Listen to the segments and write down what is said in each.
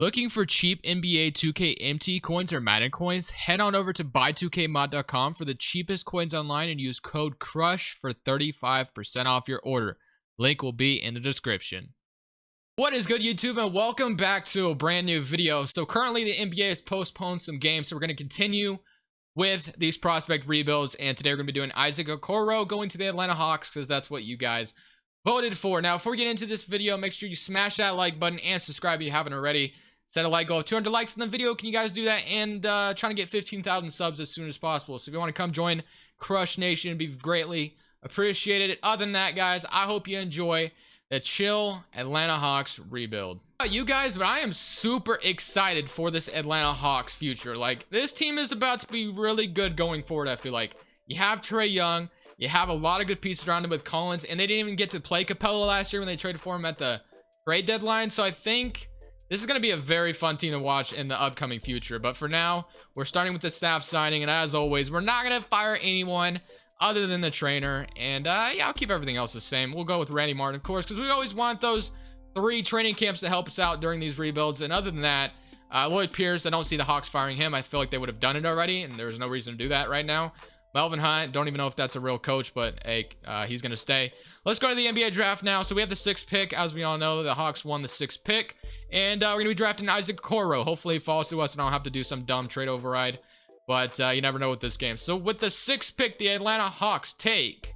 Looking for cheap NBA 2K MT coins or Madden coins? Head on over to buy2kmod.com for the cheapest coins online and use code CRUSH for 35% off your order. Link will be in the description. What is good, YouTube, and welcome back to a brand new video. So currently the NBA has postponed some games, so we're going to continue with these prospect rebuilds, and today we're going to be doing Isaac Okoro going to the Atlanta Hawks because that's what you guys voted for. Now, before we get into this video, make sure you smash that like button and subscribe if you haven't already. Set a like goal of 200 likes in the video. Can you guys do that? And trying to get 15,000 subs as soon as possible. So if you want to come join Crush Nation, it'd be greatly appreciated. Other than that, guys, I hope you enjoy the chill Atlanta Hawks rebuild. You guys, but I am super excited for this Atlanta Hawks future. Like, this team is about to be really good going forward. I feel like you have Trae Young, you have a lot of good pieces around him with Collins, and they didn't even get to play Capella last year when they traded for him at the trade deadline. So I think this is going to be a very fun team to watch in the upcoming future. But for now, we're starting with the staff signing, and as always, we're not going to fire anyone other than the trainer. And yeah, I'll keep everything else the same. We'll go with Randy Martin, of course, because we always want those 3 training camps to help us out during these rebuilds. And other than that, Lloyd Pierce, I don't see the Hawks firing him. I feel like they would have done it already, and there's no reason to do that right now. Melvin Hunt, don't even know if that's a real coach, but hey, he's going to stay. Let's go to the NBA draft now. So we have the 6th pick. As we all know, the Hawks won the 6th pick. And we're going to be drafting Isaac Okoro. Hopefully he falls to us and I don't have to do some dumb trade override. But you never know with this game. So with the 6th pick, the Atlanta Hawks take,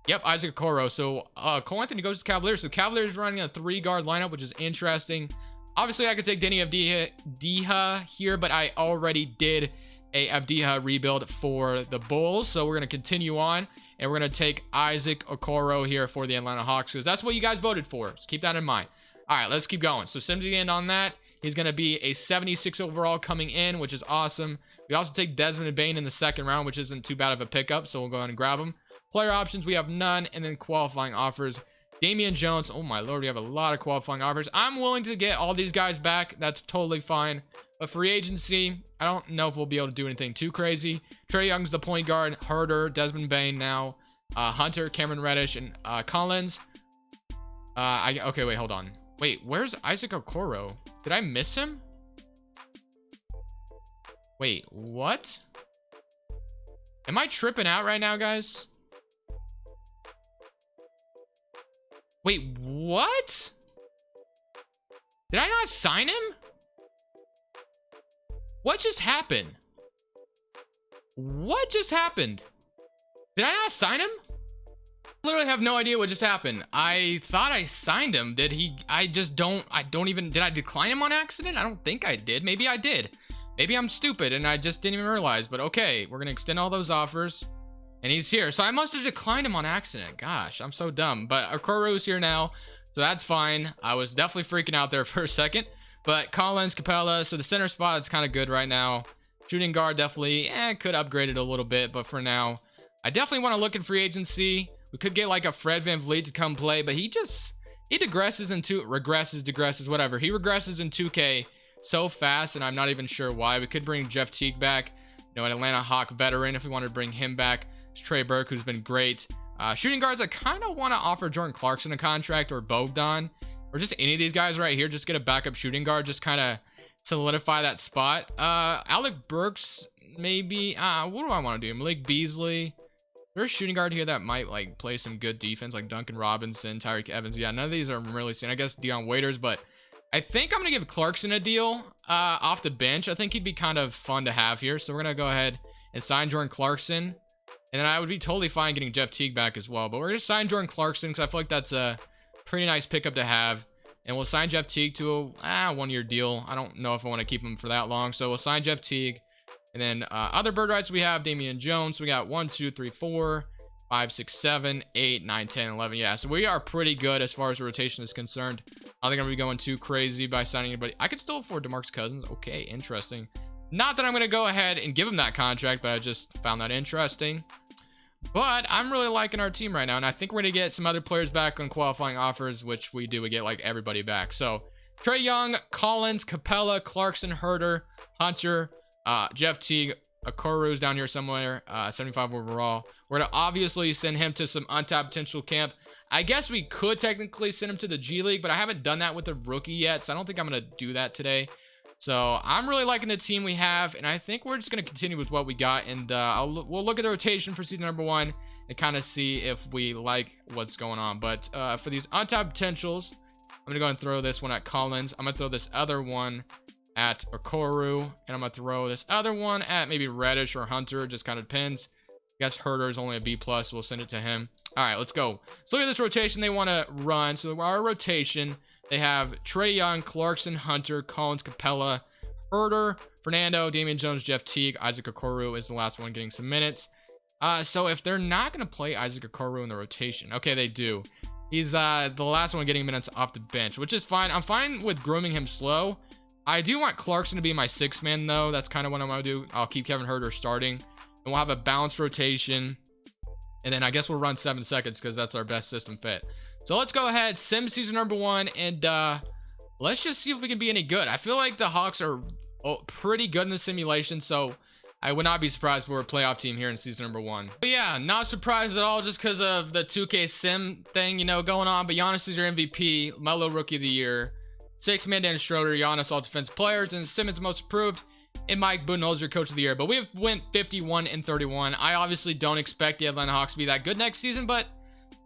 yep, Isaac Okoro. So Cole Anthony goes to Cavaliers. So Cavaliers running a 3-guard lineup, which is interesting. Obviously, I could take Denny Avdija here, but I already did a Avdija rebuild for the Bulls. So we're going to continue on, and we're going to take Isaac Okoro here for the Atlanta Hawks because that's what you guys voted for. So keep that in mind. All right, let's keep going. So sim to the end on that. He's going to be a 76 overall coming in, which is awesome. We also take Desmond Bane in the 2nd round, which isn't too bad of a pickup. So we'll go ahead and grab him. Player options, we have none. And then qualifying offers, Damian Jones. Oh my Lord, we have a lot of qualifying offers. I'm willing to get all these guys back. That's totally fine. But free agency, I don't know if we'll be able to do anything too crazy. Trae Young's the point guard. Herder, Desmond Bane now. Hunter, Cameron Reddish, and Collins. Okay, wait, hold on. Wait, where's Isaac Okoro? Did I miss him? Wait, what? Am I tripping out right now, guys? Wait, what? Did I not sign him? What just happened? What just happened? Did I not sign him? Literally have no idea what just happened. I thought I signed him. Did he? I don't even, did I decline him on accident? I don't think I did. Maybe I did. Maybe I'm stupid and I just didn't even realize. But okay, we're going to extend all those offers. And he's here. So I must have declined him on accident. Gosh, I'm so dumb. But Okoro's here now. So that's fine. I was definitely freaking out there for a second. But Collins, Capella. So the center spot is kind of good right now. Shooting guard definitely could upgrade it a little bit. But for now, I definitely want to look in free agency. We could get like a Fred VanVleet to come play, but he regresses whatever. He regresses in 2K so fast, and I'm not even sure why. We could bring Jeff Teague back, you know, an Atlanta Hawk veteran if we wanted to bring him back. It's Trey Burke, who's been great. Shooting guards, I kind of want to offer Jordan Clarkson a contract or Bogdan or just any of these guys right here. Just get a backup shooting guard, just kind of solidify that spot. Alec Burks, maybe. What do I want to do? Malik Beasley. There's a shooting guard here that might like play some good defense, like Duncan Robinson, Tyreek Evans. Yeah, none of these are really seen. I guess Dion Waiters, but I think I'm gonna give Clarkson a deal off the bench. I think he'd be kind of fun to have here. So we're gonna go ahead and sign Jordan Clarkson, and then I would be totally fine getting Jeff Teague back as well. But we're gonna sign Jordan Clarkson because I feel like that's a pretty nice pickup to have. And we'll sign Jeff Teague to a 1-year deal. I don't know if I want to keep him for that long, so we'll sign Jeff Teague. And then other bird rights, we have Damian Jones. We got 1, 2, 3, 4, 5, 6, 7, 8, 9, 10, 11. Yeah, so we are pretty good as far as rotation is concerned. I don't think I'm going to be going too crazy by signing anybody. I could still afford DeMarcus Cousins. Okay, interesting. Not that I'm going to go ahead and give him that contract, but I just found that interesting. But I'm really liking our team right now, and I think we're going to get some other players back on qualifying offers, which we do. We get like everybody back. So Trae Young, Collins, Capella, Clarkson, Herder, Hunter, Jeff Teague, Okoro's down here somewhere, 75 overall. We're going to obviously send him to some untapped potential camp. I guess we could technically send him to the G League, but I haven't done that with a rookie yet, so I don't think I'm going to do that today. So I'm really liking the team we have, and I think we're just going to continue with what we got, and we'll look at the rotation for season number 1 and kind of see if we like what's going on. But for these untapped potentials, I'm going to go and throw this one at Collins. I'm going to throw this other one at Okoro, and I'm going to throw this other one at maybe Reddish or Hunter. Just kind of depends. I guess Herder is only a B+. We'll send it to him. All right, let's go. So look at this rotation they want to run. So our rotation, they have Trae Young, Clarkson, Hunter, Collins, Capella, Herder, Fernando, Damian Jones, Jeff Teague. Isaac Okoro is the last one getting some minutes. So if they're not going to play Isaac Okoro in the rotation, okay, they do. He's the last one getting minutes off the bench, which is fine. I'm fine with grooming him slow. I do want Clarkson to be my 6th man, though. That's kind of what I'm going to do. I'll keep Kevin Herder starting, and we'll have a balanced rotation. And then I guess we'll run 7 seconds because that's our best system fit. So let's go ahead, sim season number 1, and let's just see if we can be any good. I feel like the Hawks are pretty good in the simulation, so I would not be surprised if we're a playoff team here in season number 1. But yeah, not surprised at all just because of the 2K sim thing, you know, going on. But Giannis is your MVP, Melo Rookie of the Year, 6-man Dennis Schroeder, Giannis all defensive players, and Simmons most improved, and Mike Budenholzer your coach of the year. But we went 51-31. I obviously don't expect the Atlanta Hawks to be that good next season, but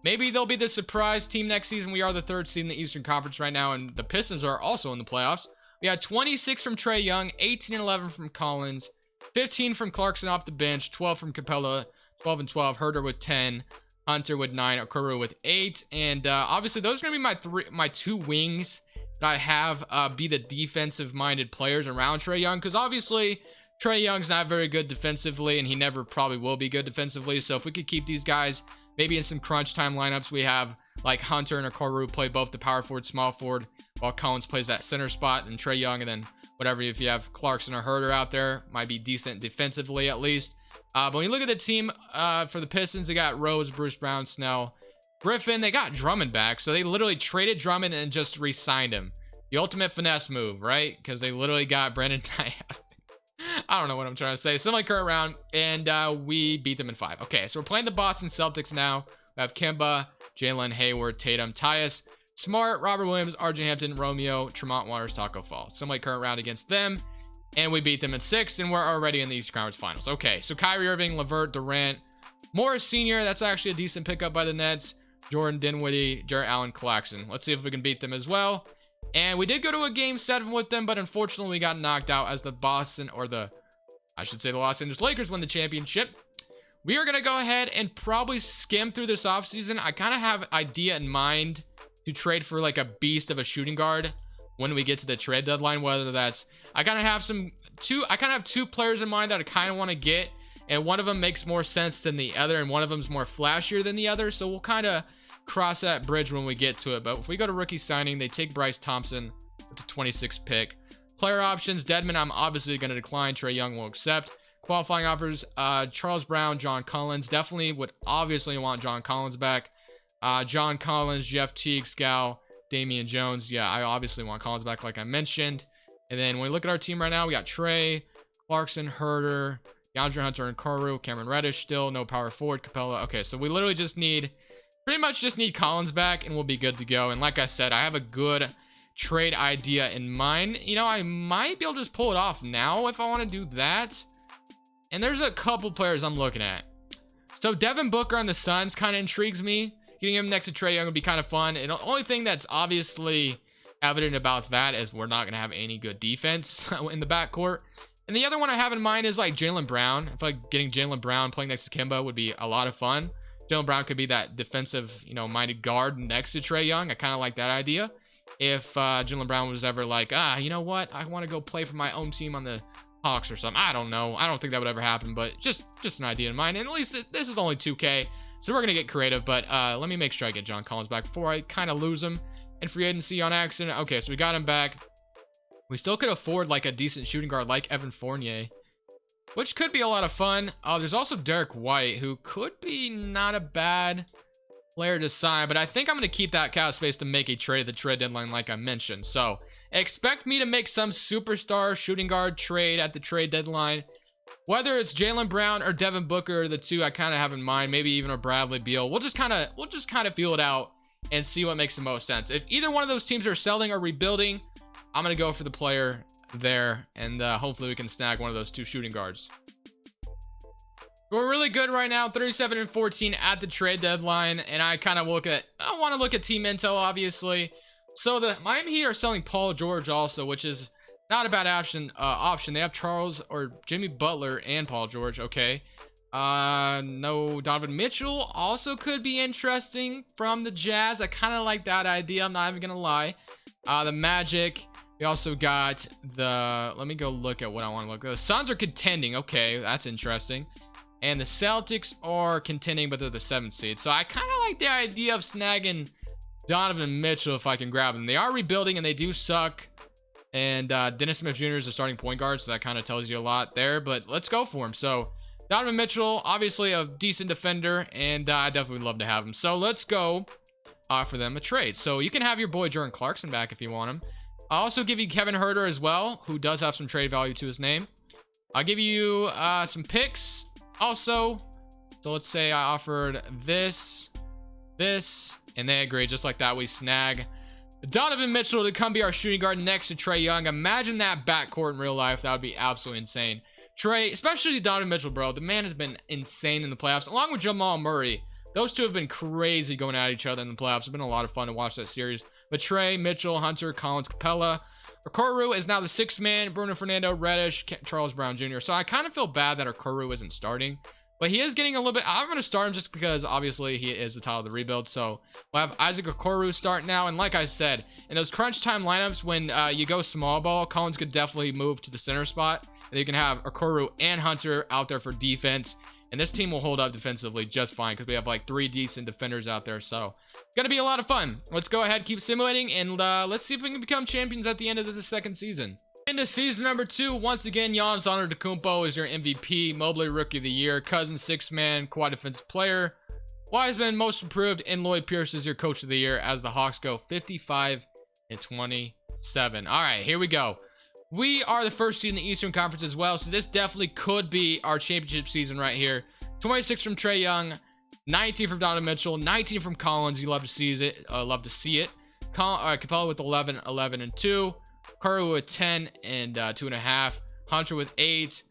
maybe they'll be the surprise team next season. We are the 3rd seed in the Eastern Conference right now, and the Pistons are also in the playoffs. We had 26 from Trae Young, 18 and 11 from Collins, 15 from Clarkson off the bench, 12 from Capella, 12 and 12, Herder with 10, Hunter with 9, Okoro with 8, and obviously those are going to be my 2 wings that I have be the defensive-minded players around Trae Young, because obviously Trae Young's not very good defensively, and he never probably will be good defensively. So if we could keep these guys maybe in some crunch time lineups, we have like Hunter and Okoro play both the power forward, small forward, while Collins plays that center spot, and Trae Young, and then whatever, if you have Clarkson or Herder out there, might be decent defensively at least. But when you look at the team for the Pistons, they got Rose, Bruce Brown, Snell, Griffin. They got Drummond back, so they literally traded Drummond and just re-signed him. The ultimate finesse move, right? Because they literally got Brandon Knight. I don't know what I'm trying to say. Semi-current round, and we beat them in 5. Okay, so we're playing the Boston Celtics now. We have Kemba, Jalen, Hayward, Tatum, Tyus, Smart, Robert Williams, RJ Hampton, Romeo, Tremont Waters, Taco Fall. Semi-current round against them, and we beat them in 6, and we're already in the Eastern Conference Finals. Okay, so Kyrie Irving, LeVert, Durant, Morris Sr., that's actually a decent pickup by the Nets. Jordan, Dinwiddie, Jarrett Allen, Claxton. Let's see if we can beat them as well. And we did go to a game 7 with them, but unfortunately we got knocked out as the Los Angeles Lakers win the championship. We are going to go ahead and probably skim through this offseason. I kind of have an idea in mind to trade for like a beast of a shooting guard when we get to the trade deadline, whether that's, I kind of have 2 players in mind that I kind of want to get, and one of them makes more sense than the other, and one of them's more flashier than the other. So we'll kind of cross that bridge when we get to it. But if we go to rookie signing, they take Bryce Thompson with the 26th pick. Player options, Dedmon, I'm obviously going to decline. Trae Young will accept. Qualifying offers, Charles Brown, John Collins. Definitely would obviously want John Collins back. John Collins, Jeff Teague, Scal, Damian Jones. Yeah, I obviously want Collins back like I mentioned. And then when we look at our team right now, we got Trae, Clarkson, Herder, DeAndre Hunter, and Okoro, Cameron Reddish still, no power forward, Capella. Okay, so we literally pretty much just need Collins back, and we'll be good to go. And like I said, I have a good trade idea in mind. You know, I might be able to just pull it off now if I want to do that. And there's a couple players I'm looking at. So Devin Booker on the Suns kind of intrigues me. Getting him next to Trae Young would be kind of fun. And the only thing that's obviously evident about that is we're not going to have any good defense in the backcourt. And the other one I have in mind is like Jaylen Brown. I feel like getting Jaylen Brown playing next to Kemba would be a lot of fun. Jaylen Brown could be that defensive, minded guard next to Trae Young. I kind of like that idea. If Jaylen Brown was ever like, you know what? I want to go play for my own team on the Hawks or something. I don't know. I don't think that would ever happen, but just an idea in mind. And at least this is only 2K, so we're going to get creative. But let me make sure I get John Collins back before I kind of lose him in free agency on accident. Okay, so we got him back. We still could afford like a decent shooting guard like Evan Fournier, which could be a lot of fun. There's also Derek White, who could be not a bad player to sign, but I think I'm going to keep that cap space to make a trade at the trade deadline like I mentioned. So expect me to make some superstar shooting guard trade at the trade deadline. Whether it's Jaylen Brown or Devin Booker, the two I kind of have in mind, maybe even a Bradley Beal. We'll just kind of feel it out and see what makes the most sense. If either one of those teams are selling or rebuilding, I'm gonna go for the player there, and hopefully we can snag one of those two shooting guards. We're really good right now, 37-14 at the trade deadline, and I want to look at team intel, obviously. So the Miami Heat are selling Paul George also, which is not a bad option. They have Charles or Jimmy Butler and Paul George. Okay. No, Donovan Mitchell also could be interesting from the Jazz. I kind of like that idea. I'm not even gonna lie. The Magic. We also got the. Let me go look at what I want to look at. The Suns are contending. Okay, that's interesting. And the Celtics are contending, but they're the 7th seed. So I kind of like the idea of snagging Donovan Mitchell if I can grab them. They are rebuilding and they do suck. And Dennis Smith Jr. is a starting point guard, so that kind of tells you a lot there. But let's go for him. So Donovan Mitchell, obviously a decent defender, and I definitely would love to have him. So let's go offer them a trade. So you can have your boy Jordan Clarkson back if you want him. I'll also give you Kevin Huerter as well, who does have some trade value to his name. I'll give you some picks also. So let's say I offered this, and they agreed. Just like that, we snag Donovan Mitchell to come be our shooting guard next to Trae Young. Imagine that backcourt in real life. That would be absolutely insane. Trae, especially Donovan Mitchell, bro. The man has been insane in the playoffs, along with Jamal Murray. Those two have been crazy going at each other in the playoffs. It's been a lot of fun to watch that series. But Trae, Mitchell, Hunter, Collins, Capella. Okoro is now the 6th man. Bruno Fernando, Reddish, Charles Brown Jr. So I kind of feel bad that Okoro isn't starting. But he is getting a little bit. I'm going to start him just because, obviously, he is the title of the rebuild. So we'll have Isaac Okoro start now. And like I said, in those crunch time lineups, when you go small ball, Collins could definitely move to the center spot. And you can have Okoro and Hunter out there for defense. And this team will hold up defensively just fine because we have like 3 decent defenders out there. So going to be a lot of fun. Let's go ahead, keep simulating, and let's see if we can become champions at the end of the 2nd season. Into season number 2, once again, Giannis Antetokounmpo is your MVP, Mobley Rookie of the Year, Cousins 6th man, Quad Defensive Player, Wiseman Most Improved, and Lloyd Pierce is your Coach of the Year as the Hawks go 55-27. All right, here we go. We are the 1st seed in the Eastern Conference as well, so this definitely could be our championship season right here. 26 from Trae Young, 19 from Donovan Mitchell, 19 from Collins. You love to see it. Capella with 11, 11, and 2. Okoro with 10 and 2.5. Hunter with 8.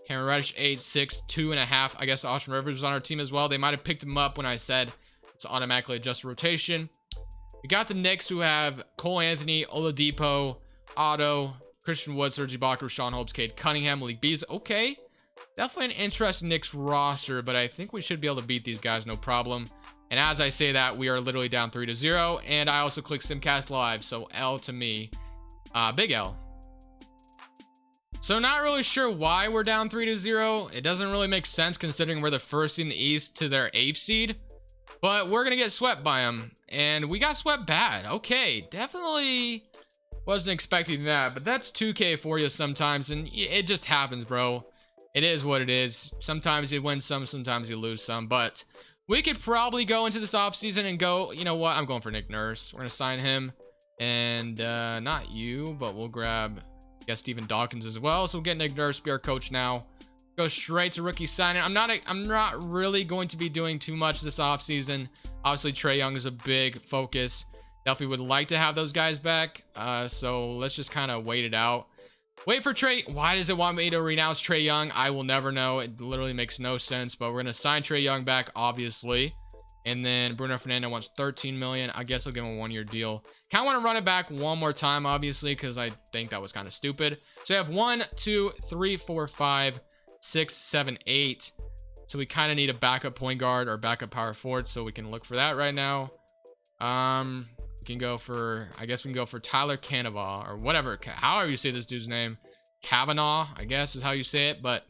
Cameron Reddish 8, 6, 2.5. I guess Austin Rivers was on our team as well. They might have picked him up when I said it's automatically adjusted rotation. We got the Knicks, who have Cole Anthony, Oladipo, Otto, Christian Wood, Serge Ibaka, Sean Holmes, Cade Cunningham, Malik Beasley. Okay, definitely an interesting Knicks roster, but I think we should be able to beat these guys no problem. And as I say that, we are literally down 3-0, and I also click Simcast Live, so L to me. Big L. So not really sure why we're down 3-0. It doesn't really make sense considering we're the 1st seed in the East to their 8th seed. But we're going to get swept by them. And we got swept bad. Okay, definitely wasn't expecting that. But that's 2K for you sometimes. And it just happens, bro. It is what it is. Sometimes you win some, sometimes you lose some. But we could probably go into this offseason and go, you know what? I'm going for Nick Nurse. We're going to sign him. And not you, but we'll grab, I guess, Stephen Dawkins as well. So we'll get Nick Nurse, be our coach now. Go straight to rookie signing. I'm not really going to be doing too much this offseason. Obviously, Trae Young is a big focus. Definitely would like to have those guys back. So let's just kind of wait it out. Wait for Trae. Why does it want me to renounce Trae Young? I will never know. It literally makes no sense. But we're going to sign Trae Young back, obviously. And then Bruno Fernando wants $13 million. I guess I'll give him a 1-year deal. Kind of want to run it back one more time, obviously, because I think that was kind of stupid. So I have 1, 2, 3, 4, 5, 6, 7, 8. So we kind of need a backup point guard or backup power forward. So we can look for that right now. We can go for, I guess we can go for Tyler Cannavah or whatever. However you say this dude's name. Kavanaugh, I guess is how you say it. But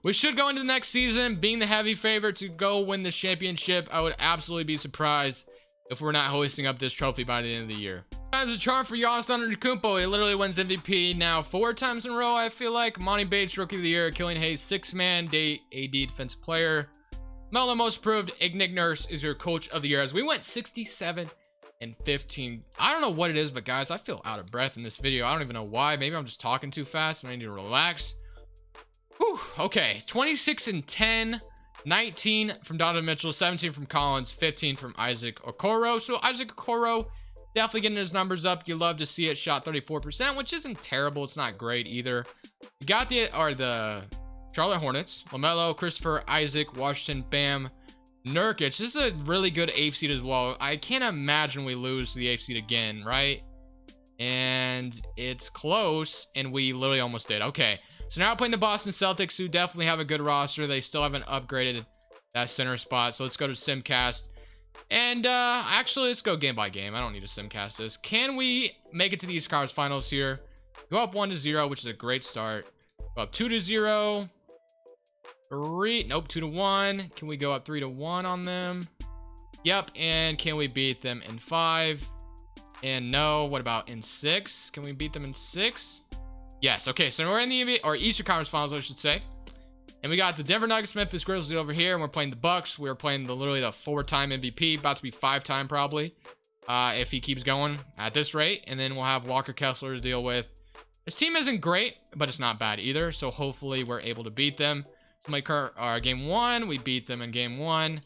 we should go into the next season being the heavy favorite to go win the championship. I would absolutely be surprised if we're not hoisting up this trophy by the end of the year. Times a charm for Giannis Antetokounmpo. He literally wins MVP now 4 times in a row, I feel like. Monty Bates, Rookie of the Year. Killian Hayes, 6th man, AD Defensive Player. Melo Most Improved. Nick Nurse is your Coach of the Year. As we went 67-15. I don't know what it is, but guys, I feel out of breath in this video. I don't even know why. Maybe I'm just talking too fast and I need to relax. Whew, okay, 26-10, 19 from Donovan Mitchell, 17 from Collins, 15 from Isaac Okoro. So Isaac Okoro definitely getting his numbers up. You love to see it. Shot 34%, which isn't terrible. It's not great either. You got the Charlotte Hornets, LaMelo, Christopher, Isaac, Washington, Bam, Nurkic. This is a really good 8th seed as well. I can't imagine we lose to the 8th seed again, right? And it's close, and we literally almost did. Okay, so now we're playing the Boston Celtics, who definitely have a good roster. They still haven't upgraded that center spot. So let's go to Simcast. And actually, let's go game by game. I don't need to Simcast this. Can we make it to the East Conference Finals here? Go up 1-0, which is a great start. Go up 2-0. 3. Nope, 2-1. Can we go up 3-1 on them? Yep. And can we beat them in 5? And no. What about in 6? Can we beat them in 6? Yes. Okay, so we're in the NBA, or Eastern Conference Finals, I should say. And we got the Denver Nuggets, Memphis Grizzlies over here, and we're playing the Bucks. We're playing literally the 4-time MVP, about to be 5-time probably, if he keeps going at this rate. And then we'll have Walker Kessler to deal with. This team isn't great, but it's not bad either. So hopefully we're able to beat them. So my game 1, we beat them in game 1.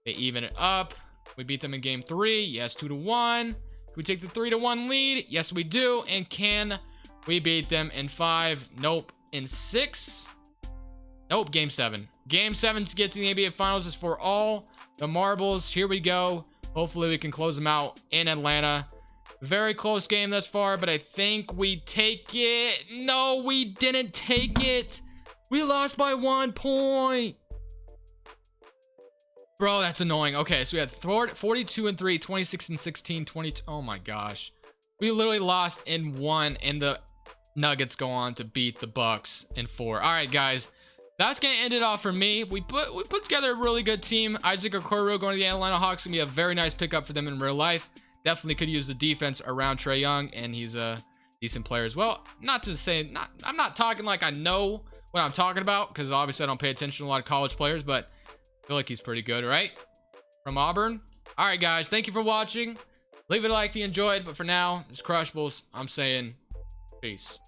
They even it up. We beat them in game 3. Yes, 2-1. Can we take the 3-1 lead? Yes, we do. And can we beat them in 5? Nope. In 6? Nope. Game 7. Game 7 to get to the NBA Finals is for all the marbles. Here we go. Hopefully we can close them out in Atlanta. Very close game thus far, but I think we take it. No, we didn't take it. We lost by 1 point. Bro, that's annoying. Okay, so we had 42-3, 26-16, 22. Oh my gosh. We literally lost in 1, and the Nuggets go on to beat the Bucks in 4. All right, guys. That's going to end it off for me. We put together a really good team. Isaac Okoro going to the Atlanta Hawks. Going to be a very nice pickup for them in real life. Definitely could use the defense around Trae Young, and he's a decent player as well. Not to say, I'm not talking like I know what I'm talking about, because obviously I don't pay attention to a lot of college players, but I feel like he's pretty good, right? From Auburn. All right, guys. Thank you for watching. Leave it a like if you enjoyed, but for now, it's Crushables. I'm saying peace.